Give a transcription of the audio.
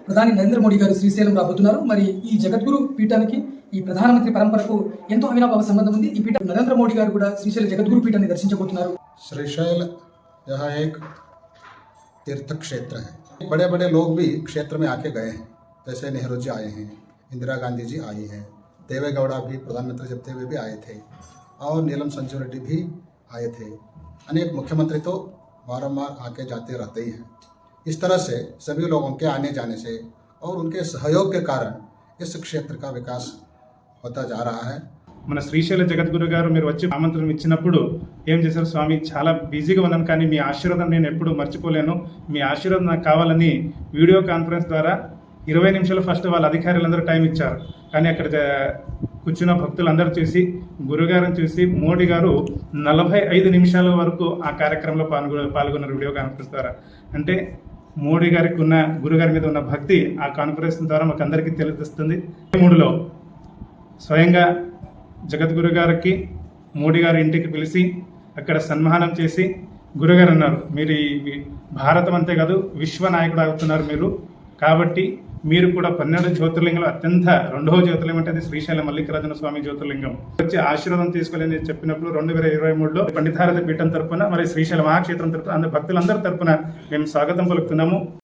ప్రధాని నరేంద్ర మోడీ గారు శ్రీశైలం రాబోతున్నారు. మరి ఈ జగద్గురు పీఠానికి ఈ ప్రధానమంత్రి పరంపరకు ఎంతో అవినాభావ సంబంధం ఉంది. ఈ పీఠ నరేంద్ర మోడీ గారు కూడా శ్రీశైల జగద్గురు పీఠాన్ని దర్శించబోతున్నారు. श्रीशैल यह एक तीर्थ क्षेत्र है। बड़े बड़े लोग भी क्षेत्र में आके गए हैं, जैसे नेहरू जी आए हैं, इंदिरा गांधी जी आई हैं, देवेगौड़ा भी प्रधानमंत्री जब थे वे भी आए थे, और नीलम संजू रेड्डी भी आए थे। अनेक मुख्यमंत्री तो बारंबार आके जाते रहते ही हैं। इस तरह से सभी लोगों के आने जाने से और उनके सहयोग के कारण इस क्षेत्र का विकास होता जा रहा है। మన శ్రీశైల జగద్గురు గారు మీరు వచ్చి ఆమంత్రం ఇచ్చినప్పుడు ఏం చేశారు? స్వామి, చాలా బిజీగా ఉన్నాను, కానీ మీ ఆశీర్వాదం నేను ఎప్పుడు మర్చిపోలేను, మీ ఆశీర్వాదం నాకు కావాలని వీడియో కాన్ఫరెన్స్ ద్వారా 20 నిమిషాలు ఫస్ట్ వాళ్ళ అధికారులందరూ టైం ఇచ్చారు. కానీ అక్కడ కూర్చున్న భక్తులందరూ చూసి, గురుగారిని చూసి మోడీ గారు 45 నిమిషాల వరకు ఆ కార్యక్రమంలో పాల్గొన్నారు వీడియో కాన్ఫరెన్స్ ద్వారా. అంటే మోడీ గారికి ఉన్న, గురుగారి మీద ఉన్న భక్తి ఆ కాన్ఫరెన్స్ ద్వారా మాకు అందరికీ తెలుస్తుంది. 3లో స్వయంగా జగద్గురు గారికి మోడీ గారి ఇంటికి పిలిచి అక్కడ సన్మానం చేసి గురుగారు అన్నారు, మీరు ఈ భారతం అంతే కాదు విశ్వ నాయకుడు అవుతున్నారు మీరు, కాబట్టి మీరు కూడా 12 జ్యోతిర్లింగంలో అత్యంత 2వ జ్యోతిర్లింగం అంటే అది శ్రీశైలం మల్లికార్జున స్వామి జ్యోతిర్లింగం వచ్చి ఆశీర్వాదం తీసుకోవాలని చెప్పినప్పుడు 2023లో పండితారథ పీఠం తరపున, మరి శ్రీశైల మహాక్షేత్రం తరపున భక్తులందరి తరపున మేము స్వాగతం పలుకుతున్నాము.